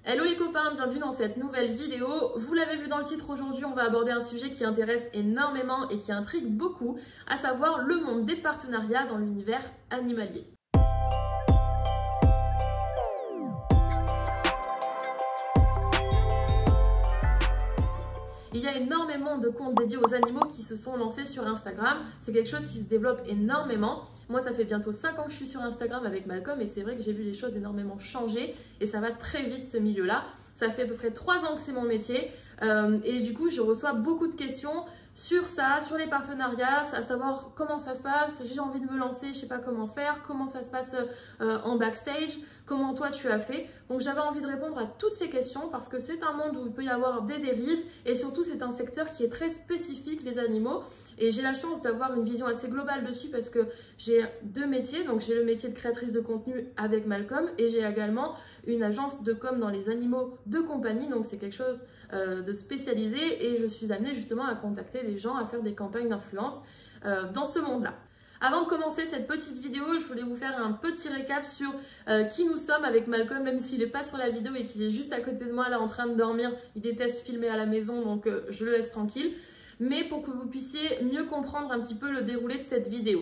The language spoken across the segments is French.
Hello les copains, bienvenue dans cette nouvelle vidéo. Vous l'avez vu dans le titre, aujourd'hui on va aborder un sujet qui intéresse énormément et qui intrigue beaucoup, à savoir le monde des partenariats dans l'univers animalier. Il y a énormément de comptes dédiés aux animaux qui se sont lancés sur Instagram. C'est quelque chose qui se développe énormément. Moi, ça fait bientôt 5 ans que je suis sur Instagram avec Malcolm et c'est vrai que j'ai vu les choses énormément changer et ça va très vite ce milieu-là. Ça fait à peu près 3 ans que c'est mon métier et du coup, je reçois beaucoup de questions sur ça, sur les partenariats, à savoir comment ça se passe, j'ai envie de me lancer, je sais pas comment faire, comment ça se passe en backstage, comment toi tu as fait. Donc j'avais envie de répondre à toutes ces questions parce que c'est un monde où il peut y avoir des dérives et surtout c'est un secteur qui est très spécifique, les animaux. Et j'ai la chance d'avoir une vision assez globale dessus parce que j'ai 2 métiers. Donc j'ai le métier de créatrice de contenu avec Malcolm et j'ai également une agence de com dans les animaux de compagnie. Donc c'est quelque chose de spécialisé et je suis amenée justement à contacter des gens, à faire des campagnes d'influence dans ce monde-là. Avant de commencer cette petite vidéo, je voulais vous faire un petit récap sur qui nous sommes avec Malcolm, même s'il n'est pas sur la vidéo et qu'il est juste à côté de moi là en train de dormir. Il déteste filmer à la maison, donc je le laisse tranquille. Mais pour que vous puissiez mieux comprendre un petit peu le déroulé de cette vidéo.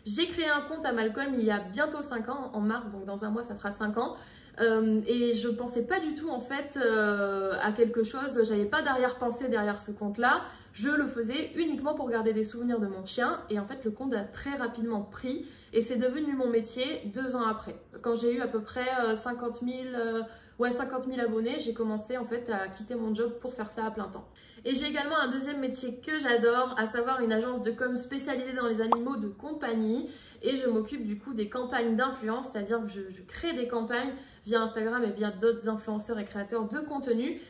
J'ai créé un compte à Malcolm il y a bientôt 5 ans, en mars, donc dans un mois ça fera 5 ans. Et je pensais pas du tout en fait à quelque chose, j'avais pas d'arrière-pensée derrière ce compte-là. Je le faisais uniquement pour garder des souvenirs de mon chien et en fait le compte a très rapidement pris et c'est devenu mon métier 2 ans après. Quand j'ai eu à peu près 50 000 abonnés, j'ai commencé en fait à quitter mon job pour faire ça à plein temps. Et j'ai également un deuxième métier que j'adore, à savoir une agence de com spécialisée dans les animaux de compagnie. Et je m'occupe du coup des campagnes d'influence, c'est-à-dire que je crée des campagnes via Instagram et via d'autres influenceurs et créateurs de contenu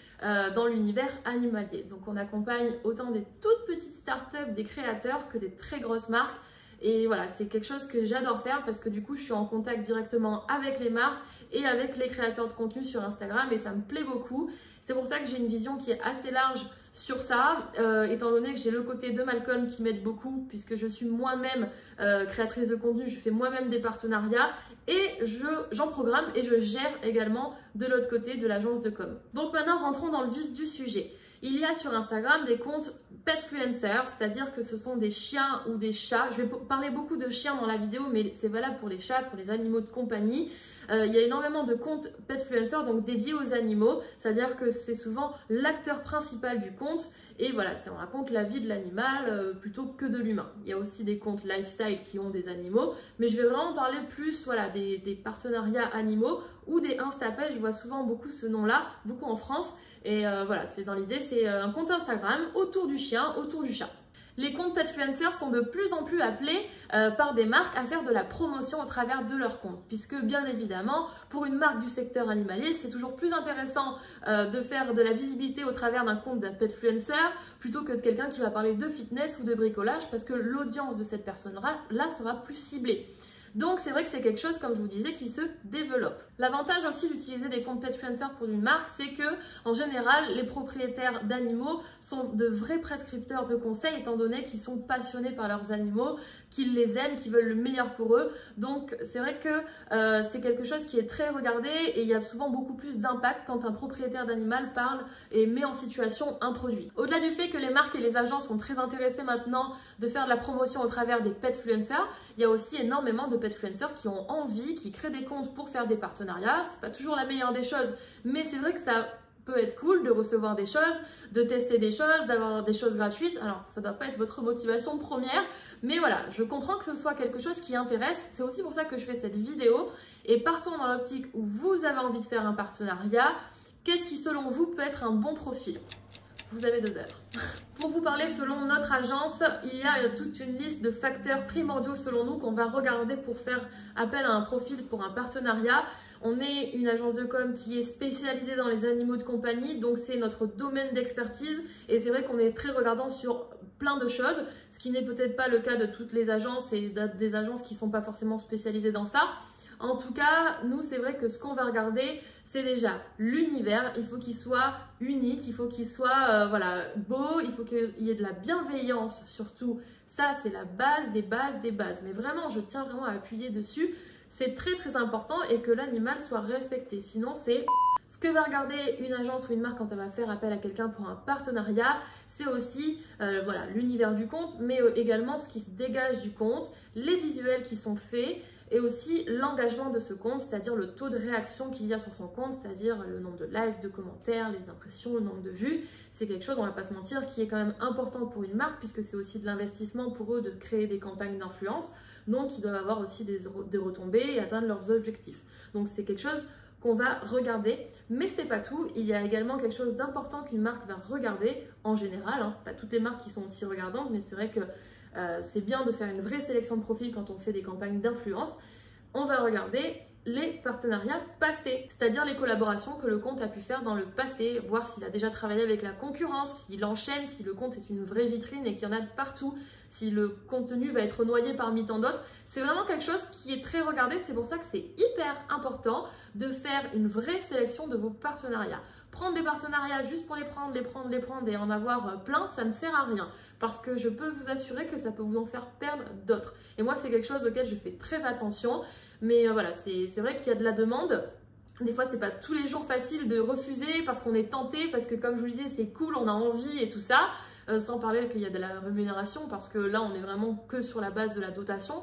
dans l'univers animalier. Donc on accompagne autant des toutes petites startups, des créateurs que des très grosses marques. Et voilà, c'est quelque chose que j'adore faire parce que du coup, je suis en contact directement avec les marques et avec les créateurs de contenu sur Instagram et ça me plaît beaucoup. C'est pour ça que j'ai une vision qui est assez large sur ça, étant donné que j'ai le côté de Malcolm qui m'aide beaucoup puisque je suis moi-même créatrice de contenu, je fais moi-même des partenariats et j'en programme et je gère également de l'autre côté de l'agence de com. Donc maintenant, rentrons dans le vif du sujet. Il y a sur Instagram des comptes petfluencers, c'est-à-dire que ce sont des chiens ou des chats. Je vais parler beaucoup de chiens dans la vidéo, mais c'est valable pour les chats, pour les animaux de compagnie. Il y a énormément de comptes petfluencers, donc dédiés aux animaux, c'est-à-dire que c'est souvent l'acteur principal du compte. Et voilà, on raconte la vie de l'animal plutôt que de l'humain. Il y a aussi des comptes lifestyle qui ont des animaux, mais je vais vraiment parler plus voilà, des partenariats animaux ou des Instapet. Je vois souvent beaucoup ce nom-là, beaucoup en France. Et voilà, c'est dans l'idée, c'est un compte Instagram autour du chien, autour du chat. Les comptes petfluencers sont de plus en plus appelés par des marques à faire de la promotion au travers de leur compte. Puisque bien évidemment, pour une marque du secteur animalier, c'est toujours plus intéressant de faire de la visibilité au travers d'un compte d'un petfluencer plutôt que de quelqu'un qui va parler de fitness ou de bricolage parce que l'audience de cette personne-là sera plus ciblée. Donc c'est vrai que c'est quelque chose, comme je vous disais, qui se développe. L'avantage aussi d'utiliser des comptes petfluencers pour une marque, c'est que en général, les propriétaires d'animaux sont de vrais prescripteurs de conseils, étant donné qu'ils sont passionnés par leurs animaux, qu'ils les aiment, qu'ils veulent le meilleur pour eux. Donc c'est vrai que c'est quelque chose qui est très regardé et il y a souvent beaucoup plus d'impact quand un propriétaire d'animal parle et met en situation un produit. Au-delà du fait que les marques et les agences sont très intéressées maintenant de faire de la promotion au travers des petfluencers, il y a aussi énormément de petfluencers qui ont envie, qui créent des comptes pour faire des partenariats. C'est pas toujours la meilleure des choses, mais c'est vrai que ça peut être cool de recevoir des choses, de tester des choses, d'avoir des choses gratuites. Alors, ça doit pas être votre motivation première, mais voilà, je comprends que ce soit quelque chose qui intéresse. C'est aussi pour ça que je fais cette vidéo. Et partons dans l'optique où vous avez envie de faire un partenariat. Qu'est-ce qui, selon vous, peut être un bon profil ? Vous avez 2 heures. Pour vous parler, selon notre agence, il y a toute une liste de facteurs primordiaux selon nous qu'on va regarder pour faire appel à un profil pour un partenariat. On est une agence de com qui est spécialisée dans les animaux de compagnie, donc c'est notre domaine d'expertise et c'est vrai qu'on est très regardant sur plein de choses, ce qui n'est peut-être pas le cas de toutes les agences et des agences qui ne sont pas forcément spécialisées dans ça. En tout cas, nous, c'est vrai que ce qu'on va regarder, c'est déjà l'univers. Il faut qu'il soit unique, il faut qu'il soit voilà, beau, il faut qu'il y ait de la bienveillance surtout. Ça, c'est la base des bases des bases. Mais vraiment, je tiens vraiment à appuyer dessus. C'est très très important et que l'animal soit respecté. Sinon, c'est Ce que va regarder une agence ou une marque quand elle va faire appel à quelqu'un pour un partenariat, c'est aussi voilà, l'univers du compte, mais également ce qui se dégage du compte, les visuels qui sont faits et aussi l'engagement de ce compte, c'est-à-dire le taux de réaction qu'il y a sur son compte, c'est-à-dire le nombre de likes, de commentaires, les impressions, le nombre de vues. C'est quelque chose, on ne va pas se mentir, qui est quand même important pour une marque puisque c'est aussi de l'investissement pour eux de créer des campagnes d'influence. Donc, ils doivent avoir aussi des retombées et atteindre leurs objectifs. Donc, c'est quelque chose qu'on va regarder, mais ce n'est pas tout. Il y a également quelque chose d'important qu'une marque va regarder en général. Hein. Ce n'est pas toutes les marques qui sont aussi regardantes, mais c'est vrai que c'est bien de faire une vraie sélection de profils quand on fait des campagnes d'influence. On va regarder les partenariats passés, c'est-à-dire les collaborations que le compte a pu faire dans le passé, voir s'il a déjà travaillé avec la concurrence, s'il enchaîne, si le compte est une vraie vitrine et qu'il y en a de partout, si le contenu va être noyé parmi tant d'autres. C'est vraiment quelque chose qui est très regardé, c'est pour ça que c'est hyper important de faire une vraie sélection de vos partenariats. Prendre des partenariats juste pour les prendre et en avoir plein, ça ne sert à rien. Parce que je peux vous assurer que ça peut vous en faire perdre d'autres. Et moi, c'est quelque chose auquel je fais très attention. Mais voilà, c'est vrai qu'il y a de la demande. Des fois, c'est pas tous les jours facile de refuser parce qu'on est tenté, parce que comme je vous le disais, c'est cool, on a envie et tout ça. Sans parler qu'il y a de la rémunération parce que là, on est vraiment que sur la base de la dotation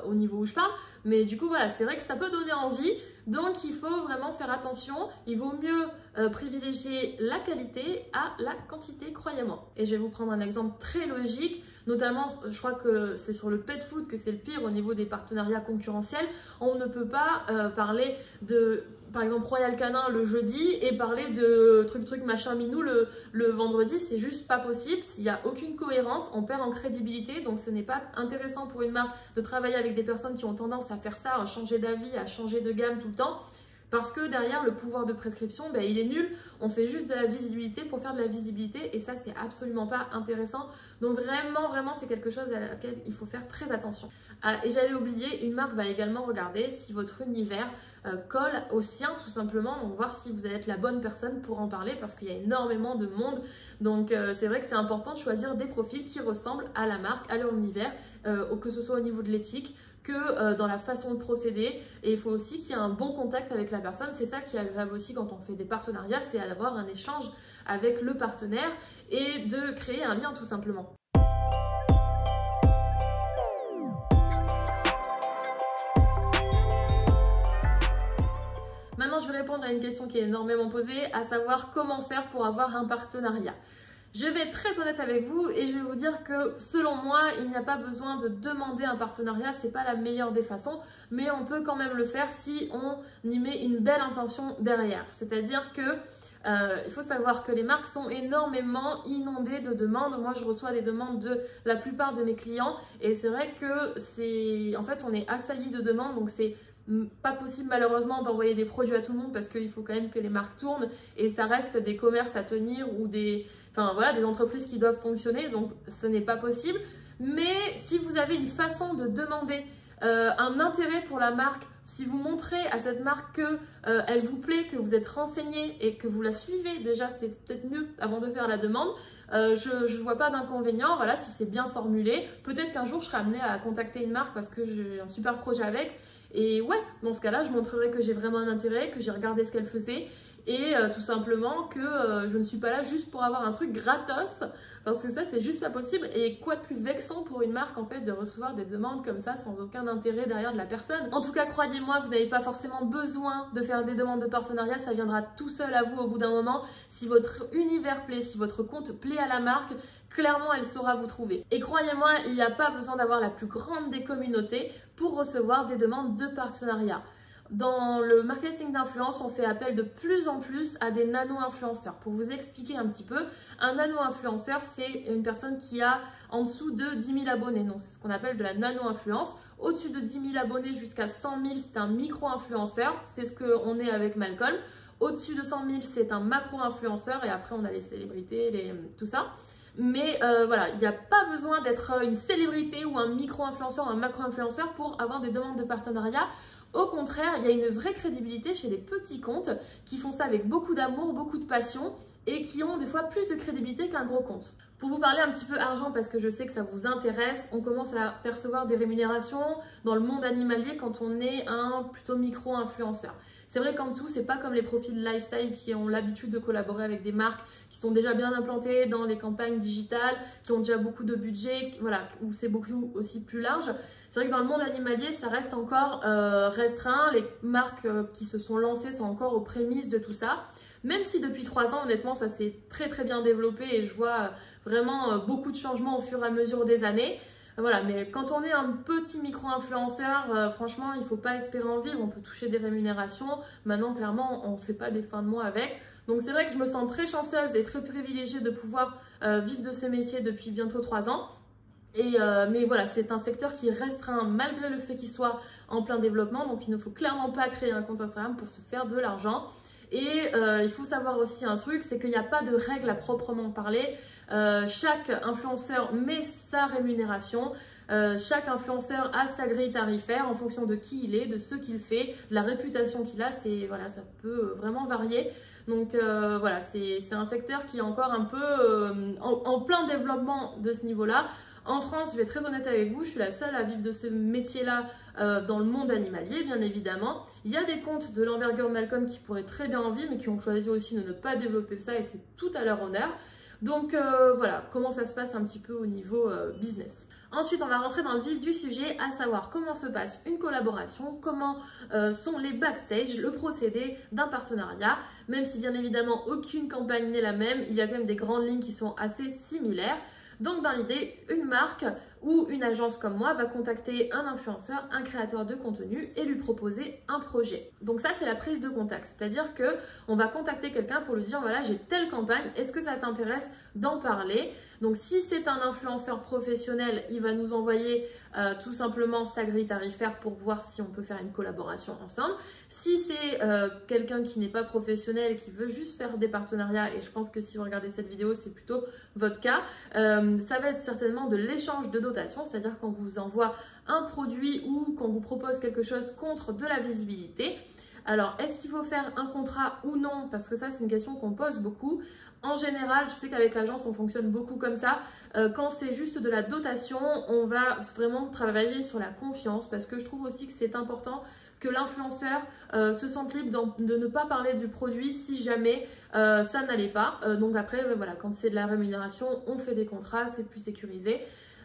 au niveau où je parle. Mais du coup, voilà, c'est vrai que ça peut donner envie. Donc, il faut vraiment faire attention. Il vaut mieux privilégier la qualité à la quantité, croyez-moi. Et je vais vous prendre un exemple très logique. Notamment, je crois que c'est sur le pet food que c'est le pire au niveau des partenariats concurrentiels. On ne peut pas parler de, par exemple, Royal Canin le jeudi et parler de truc machin minou le vendredi. C'est juste pas possible. S'il n'y a aucune cohérence, on perd en crédibilité. Donc, ce n'est pas intéressant pour une marque de travailler avec des personnes qui ont tendance à faire ça, à changer d'avis, à changer de gamme tout le temps. Parce que derrière, le pouvoir de prescription, ben, il est nul. On fait juste de la visibilité pour faire de la visibilité et ça, c'est absolument pas intéressant. Donc vraiment, c'est quelque chose à laquelle il faut faire très attention. Et j'allais oublier, une marque va également regarder si votre univers colle au sien tout simplement. Donc voir si vous allez être la bonne personne pour en parler parce qu'il y a énormément de monde. Donc c'est vrai que c'est important de choisir des profils qui ressemblent à la marque, à leur univers, que ce soit au niveau de l'éthique, que dans la façon de procéder. Et il faut aussi qu'il y ait un bon contact avec la personne. C'est ça qui est agréable aussi quand on fait des partenariats, c'est d'avoir un échange avec le partenaire et de créer un lien tout simplement. Maintenant, je vais répondre à une question qui est énormément posée, à savoir comment faire pour avoir un partenariat. Je vais être très honnête avec vous et je vais vous dire que selon moi, il n'y a pas besoin de demander un partenariat, c'est pas la meilleure des façons, mais on peut quand même le faire si on y met une belle intention derrière. C'est-à-dire que il faut savoir que les marques sont énormément inondées de demandes. Moi, je reçois des demandes de la plupart de mes clients et c'est vrai que en fait, on est assailli de demandes, donc c'est pas possible malheureusement d'envoyer des produits à tout le monde parce qu'il faut quand même que les marques tournent et ça reste des commerces à tenir ou des entreprises qui doivent fonctionner, donc ce n'est pas possible. Mais si vous avez une façon de demander un intérêt pour la marque, si vous montrez à cette marque que elle vous plaît, que vous êtes renseigné et que vous la suivez, déjà c'est peut-être mieux avant de faire la demande. Je ne vois pas d'inconvénient, voilà, si c'est bien formulé. Peut-être qu'un jour je serai amenée à contacter une marque parce que j'ai un super projet avec. Et ouais, dans ce cas-là, je montrerai que j'ai vraiment un intérêt, que j'ai regardé ce qu'elle faisait et tout simplement que je ne suis pas là juste pour avoir un truc gratos parce que ça, c'est juste pas possible. Et quoi de plus vexant pour une marque en fait de recevoir des demandes comme ça sans aucun intérêt derrière de la personne. En tout cas, croyez-moi, vous n'avez pas forcément besoin de faire des demandes de partenariat, ça viendra tout seul à vous au bout d'un moment. Si votre univers plaît, si votre compte plaît à la marque, clairement, elle saura vous trouver. Et croyez-moi, il n'y a pas besoin d'avoir la plus grande des communautés pour recevoir des demandes de partenariat. Dans le marketing d'influence, on fait appel de plus en plus à des nano-influenceurs. Pour vous expliquer un petit peu, un nano-influenceur, c'est une personne qui a en dessous de 10 000 abonnés. Donc, c'est ce qu'on appelle de la nano-influence. Au-dessus de 10 000 abonnés jusqu'à 100 000, c'est un micro-influenceur. C'est ce qu'on est avec Malcolm. Au-dessus de 100 000, c'est un macro-influenceur. Et après, on a les célébrités, tout ça. Mais voilà, il n'y a pas besoin d'être une célébrité ou un micro-influenceur ou un macro-influenceur pour avoir des demandes de partenariat. Au contraire, il y a une vraie crédibilité chez les petits comptes qui font ça avec beaucoup d'amour, beaucoup de passion et qui ont des fois plus de crédibilité qu'un gros compte. Pour vous parler un petit peu argent, parce que je sais que ça vous intéresse, on commence à percevoir des rémunérations dans le monde animalier quand on est un plutôt micro-influenceur. C'est vrai qu'en dessous, c'est pas comme les profils lifestyle qui ont l'habitude de collaborer avec des marques qui sont déjà bien implantées dans les campagnes digitales, qui ont déjà beaucoup de budget, voilà, où c'est beaucoup aussi plus large. C'est vrai que dans le monde animalier, ça reste encore restreint. Les marques qui se sont lancées sont encore aux prémices de tout ça. Même si depuis 3 ans, honnêtement, ça s'est très très bien développé et je vois vraiment beaucoup de changements au fur et à mesure des années. Voilà, mais quand on est un petit micro-influenceur, franchement, il ne faut pas espérer en vivre. On peut toucher des rémunérations. Maintenant, clairement, on ne fait pas des fins de mois avec. Donc, c'est vrai que je me sens très chanceuse et très privilégiée de pouvoir vivre de ce métier depuis bientôt 3 ans. Mais voilà, c'est un secteur qui est restreint malgré le fait qu'il soit en plein développement. Donc, il ne faut clairement pas créer un compte Instagram pour se faire de l'argent. Et il faut savoir aussi un truc, c'est qu'il n'y a pas de règles à proprement parler. Chaque influenceur met sa rémunération. Chaque influenceur a sa grille tarifaire en fonction de qui il est, de ce qu'il fait, de la réputation qu'il a. Voilà, ça peut vraiment varier. Donc voilà, c'est un secteur qui est encore un peu en plein développement de ce niveau-là. En France, je vais être très honnête avec vous, je suis la seule à vivre de ce métier-là dans le monde animalier, bien évidemment. Il y a des comptes de l'envergure de Malcolm qui pourraient très bien en vivre, mais qui ont choisi aussi de ne pas développer ça et c'est tout à leur honneur. Donc voilà, comment ça se passe un petit peu au niveau business. Ensuite, on va rentrer dans le vif du sujet, à savoir comment se passe une collaboration, comment sont les backstage, le procédé d'un partenariat. Même si bien évidemment aucune campagne n'est la même, il y a quand même des grandes lignes qui sont assez similaires. Donc dans l'idée, une marque ou une agence comme moi va contacter un influenceur, un créateur de contenu et lui proposer un projet. Donc ça, c'est la prise de contact. C'est-à-dire qu'on va contacter quelqu'un pour lui dire, voilà, j'ai telle campagne, est-ce que ça t'intéresse d'en parler? Donc si c'est un influenceur professionnel, il va nous envoyer tout simplement sa grille tarifaire pour voir si on peut faire une collaboration ensemble. Si c'est quelqu'un qui n'est pas professionnel, qui veut juste faire des partenariats, et je pense que si vous regardez cette vidéo, c'est plutôt votre cas, ça va être certainement de l'échange de dotation, c'est-à-dire qu'on vous envoie un produit ou qu'on vous propose quelque chose contre de la visibilité. Alors, est-ce qu'il faut faire un contrat ou non? Parce que ça, c'est une question qu'on pose beaucoup. En général, je sais qu'avec l'agence, on fonctionne beaucoup comme ça. Quand c'est juste de la dotation, on va vraiment travailler sur la confiance parce que je trouve aussi que c'est important que l'influenceur se sente libre de ne pas parler du produit si jamais ça n'allait pas. Donc après, voilà, quand c'est de la rémunération, on fait des contrats, c'est plus sécurisé.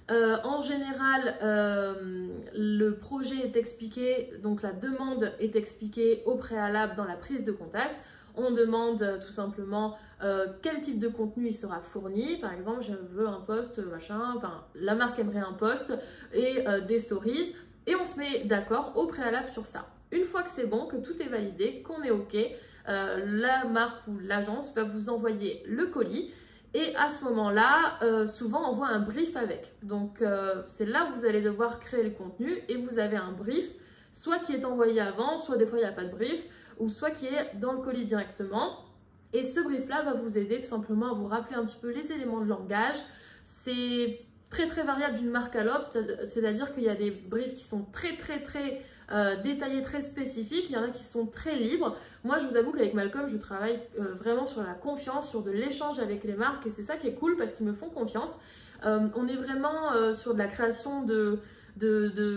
En général, le projet est expliqué, donc la demande est expliquée au préalable dans la prise de contact. On demande tout simplement quel type de contenu il sera fourni. Par exemple, je veux un post, machin, enfin, la marque aimerait un post et des stories. Et on se met d'accord au préalable sur ça. Une fois que c'est bon, que tout est validé, qu'on est OK, la marque ou l'agence va vous envoyer le colis. Et à ce moment-là, souvent, on voit un brief avec. Donc, c'est là où vous allez devoir créer le contenu et vous avez un brief, soit qui est envoyé avant, soit des fois, il n'y a pas de brief, ou soit qui est dans le colis directement. Et ce brief-là va vous aider tout simplement à vous rappeler un petit peu les éléments de langage. C'est très très variable d'une marque à l'autre, c'est-à-dire qu'il y a des briefs qui sont très détaillés, très spécifiques, il y en a qui sont très libres. Moi, je vous avoue qu'avec Malcolm, je travaille vraiment sur la confiance, sur de l'échange avec les marques et c'est ça qui est cool parce qu'ils me font confiance. On est vraiment sur de la création de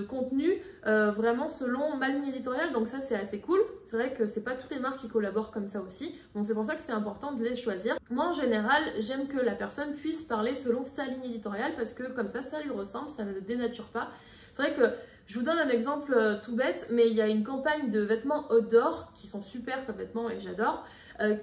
contenu vraiment selon ma ligne éditoriale, donc ça c'est assez cool. C'est vrai que c'est pas toutes les marques qui collaborent comme ça aussi, donc c'est pour ça que c'est important de les choisir. Moi en général, j'aime que la personne puisse parler selon sa ligne éditoriale parce que comme ça lui ressemble, ça ne dénature pas. C'est vrai que je vous donne un exemple tout bête, mais il y a une campagne de vêtements outdoor qui sont super comme vêtements et j'adore,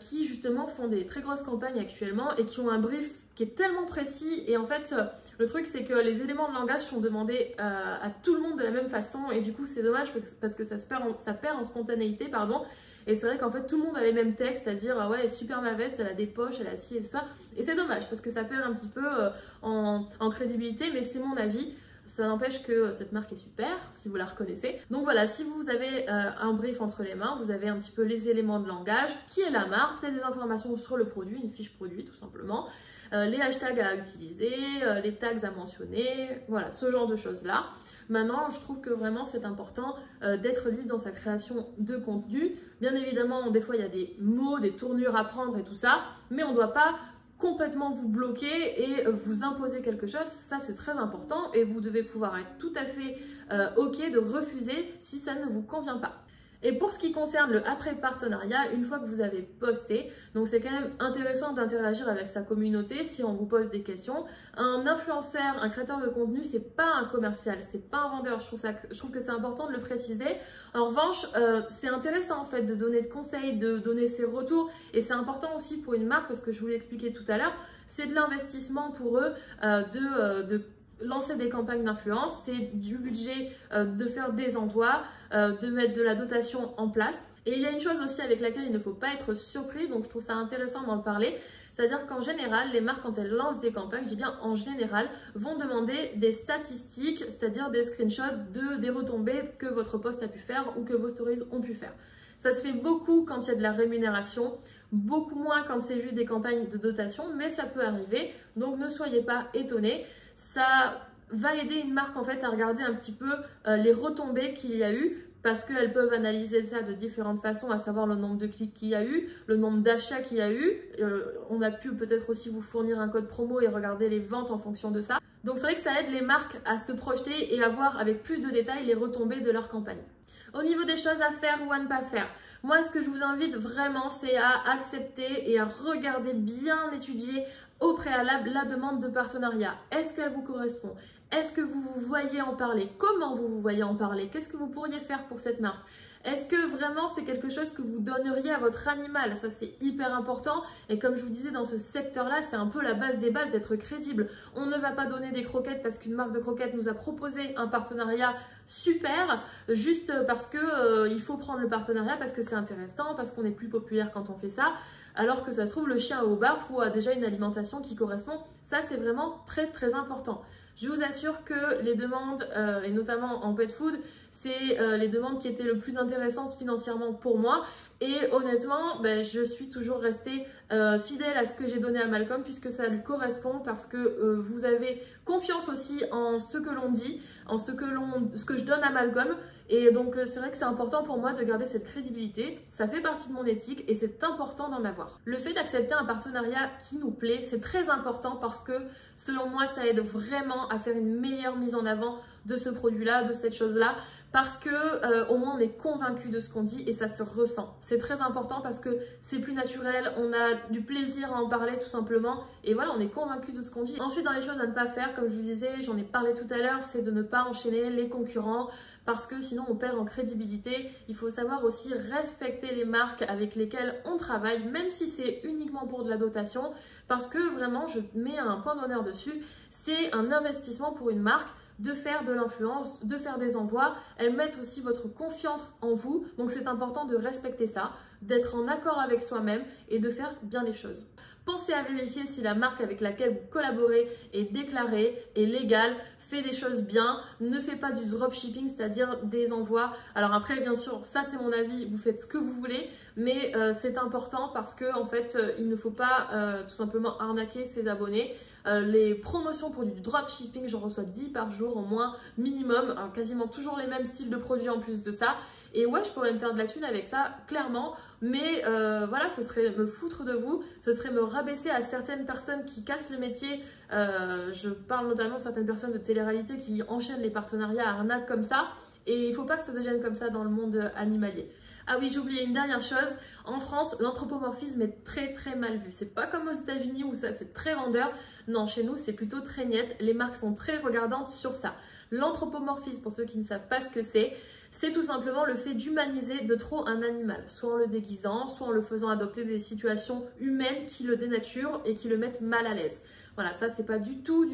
qui justement font des très grosses campagnes actuellement et qui ont un brief qui est tellement précis et en fait le truc c'est que les éléments de langage sont demandés à tout le monde de la même façon et du coup c'est dommage parce que ça perd en spontanéité et c'est vrai qu'en fait tout le monde a les mêmes textes, c'est-à-dire ah ouais elle est super ma veste, elle a des poches, elle a ci et ça et c'est dommage parce que ça perd un petit peu en crédibilité, mais c'est mon avis. Ça n'empêche que cette marque est super, si vous la reconnaissez. Donc voilà, si vous avez un brief entre les mains, vous avez un petit peu les éléments de langage, qui est la marque, peut-être des informations sur le produit, une fiche produit tout simplement, les hashtags à utiliser, les tags à mentionner, voilà, ce genre de choses-là. Maintenant, je trouve que vraiment c'est important d'être libre dans sa création de contenu. Bien évidemment, des fois il y a des mots, des tournures à prendre et tout ça, mais on ne doit pas complètement vous bloquer et vous imposer quelque chose, ça c'est très important et vous devez pouvoir être tout à fait ok de refuser si ça ne vous convient pas. Et pour ce qui concerne le après partenariat, une fois que vous avez posté, donc c'est quand même intéressant d'interagir avec sa communauté si on vous pose des questions. Un influenceur, un créateur de contenu, c'est pas un commercial, c'est pas un vendeur. Je trouve que c'est important de le préciser. En revanche, c'est intéressant en fait de donner de conseils, de donner ses retours, et c'est important aussi pour une marque parce que je vous l'ai expliqué tout à l'heure, c'est de l'investissement pour eux de lancer des campagnes d'influence, c'est du budget de faire des envois, de mettre de la dotation en place. Et il y a une chose aussi avec laquelle il ne faut pas être surpris, donc je trouve ça intéressant d'en parler, c'est-à-dire qu'en général, les marques, quand elles lancent des campagnes, je dis bien en général, vont demander des statistiques, c'est-à-dire des screenshots des retombées que votre post a pu faire ou que vos stories ont pu faire. Ça se fait beaucoup quand il y a de la rémunération, beaucoup moins quand c'est juste des campagnes de dotation, mais ça peut arriver, donc ne soyez pas étonnés. Ça va aider une marque en fait à regarder un petit peu les retombées qu'il y a eu parce qu'elles peuvent analyser ça de différentes façons, à savoir le nombre de clics qu'il y a eu, le nombre d'achats qu'il y a eu. On a pu peut-être aussi vous fournir un code promo et regarder les ventes en fonction de ça. Donc c'est vrai que ça aide les marques à se projeter et à voir avec plus de détails les retombées de leur campagne. Au niveau des choses à faire ou à ne pas faire, moi ce que je vous invite vraiment c'est à accepter et à regarder bien étudier au préalable la demande de partenariat. Est-ce qu'elle vous correspond? Est-ce que vous vous voyez en parler? Comment vous vous voyez en parler? Qu'est-ce que vous pourriez faire pour cette marque? Est-ce que vraiment c'est quelque chose que vous donneriez à votre animal? Ça c'est hyper important et comme je vous disais dans ce secteur-là, c'est un peu la base des bases d'être crédible. On ne va pas donner des croquettes parce qu'une marque de croquettes nous a proposé un partenariat super juste parce que il faut prendre le partenariat parce que c'est intéressant, parce qu'on est plus populaire quand on fait ça. Alors que ça se trouve le chien au barf ou a déjà une alimentation qui correspond. Ça c'est vraiment très très important. Je vous assure que les demandes, et notamment en pet food, c'est les demandes qui étaient le plus intéressantes financièrement pour moi. Et honnêtement, je suis toujours restée fidèle à ce que j'ai donné à Malcolm puisque ça lui correspond parce que vous avez confiance aussi en ce que l'on dit, en ce que je donne à Malcolm. Et donc c'est vrai que c'est important pour moi de garder cette crédibilité. Ça fait partie de mon éthique et c'est important d'en avoir. Le fait d'accepter un partenariat qui nous plaît, c'est très important parce que selon moi, ça aide vraiment à faire une meilleure mise en avant de ce produit-là, de cette chose-là, parce que au moins on est convaincu de ce qu'on dit et ça se ressent. C'est très important parce que c'est plus naturel, on a du plaisir à en parler tout simplement et voilà, on est convaincu de ce qu'on dit. Ensuite, dans les choses à ne pas faire, comme je vous disais, j'en ai parlé tout à l'heure, c'est de ne pas enchaîner les concurrents parce que sinon on perd en crédibilité. Il faut savoir aussi respecter les marques avec lesquelles on travaille, même si c'est uniquement pour de la dotation, parce que vraiment, je mets un point d'honneur dessus, c'est un investissement pour une marque de faire de l'influence, de faire des envois. Elles mettent aussi votre confiance en vous, donc c'est important de respecter ça, d'être en accord avec soi-même et de faire bien les choses. Pensez à vérifier si la marque avec laquelle vous collaborez est déclarée, est légale, fait des choses bien, ne fait pas du dropshipping, c'est-à-dire des envois. Alors après, bien sûr, ça c'est mon avis, vous faites ce que vous voulez, mais c'est important parce que en fait, il ne faut pas tout simplement arnaquer ses abonnés. Les promotions pour du dropshipping, j'en reçois 10 par jour au moins minimum, quasiment toujours les mêmes styles de produits en plus de ça. Et ouais, je pourrais me faire de la thune avec ça, clairement, mais voilà, ce serait me foutre de vous, ce serait me rabaisser à certaines personnes qui cassent le métier. Je parle notamment de certaines personnes de télé-réalité qui enchaînent les partenariats à arnaque comme ça. Et il ne faut pas que ça devienne comme ça dans le monde animalier. Ah oui, j'ai oublié une dernière chose. En France, l'anthropomorphisme est très très mal vu. C'est pas comme aux États-Unis où ça c'est très vendeur. Non, chez nous c'est plutôt très niet. Les marques sont très regardantes sur ça. L'anthropomorphisme, pour ceux qui ne savent pas ce que c'est tout simplement le fait d'humaniser de trop un animal, soit en le déguisant, soit en le faisant adopter des situations humaines qui le dénaturent et qui le mettent mal à l'aise. Voilà, ça c'est pas du tout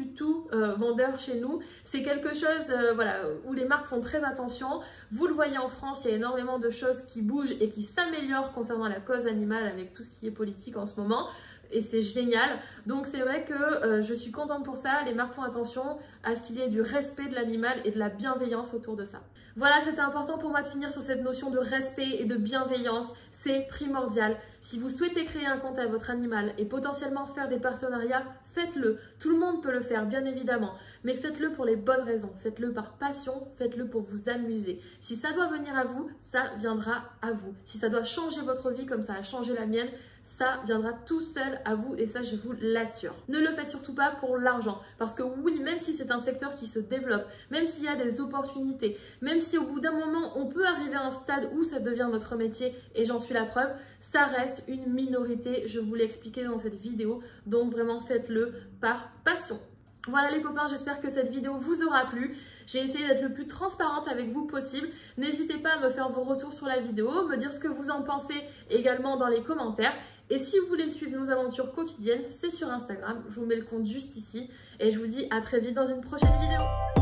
vendeur chez nous. C'est quelque chose voilà, où les marques font très attention. Vous le voyez en France, il y a énormément de choses qui bougent et qui s'améliorent concernant la cause animale avec tout ce qui est politique en ce moment. Et c'est génial. Donc c'est vrai que je suis contente pour ça. Les marques font attention à ce qu'il y ait du respect de l'animal et de la bienveillance autour de ça. Voilà, c'était important pour moi de finir sur cette notion de respect et de bienveillance. C'est primordial. Si vous souhaitez créer un compte à votre animal et potentiellement faire des partenariats, faites-le. Tout le monde peut le faire, bien évidemment. Mais faites-le pour les bonnes raisons. Faites-le par passion. Faites-le pour vous amuser. Si ça doit venir à vous, ça viendra à vous. Si ça doit changer votre vie comme ça a changé la mienne, ça viendra tout seul à vous et ça je vous l'assure. Ne le faites surtout pas pour l'argent parce que oui, même si c'est un secteur qui se développe, même s'il y a des opportunités, même si au bout d'un moment on peut arriver à un stade où ça devient notre métier et j'en suis la preuve, ça reste une minorité, je vous l'ai expliqué dans cette vidéo, donc vraiment faites-le par passion. Voilà les copains, j'espère que cette vidéo vous aura plu. J'ai essayé d'être le plus transparente avec vous possible. N'hésitez pas à me faire vos retours sur la vidéo, me dire ce que vous en pensez également dans les commentaires. Et si vous voulez suivre nos aventures quotidiennes, c'est sur Instagram. Je vous mets le compte juste ici. Et je vous dis à très vite dans une prochaine vidéo.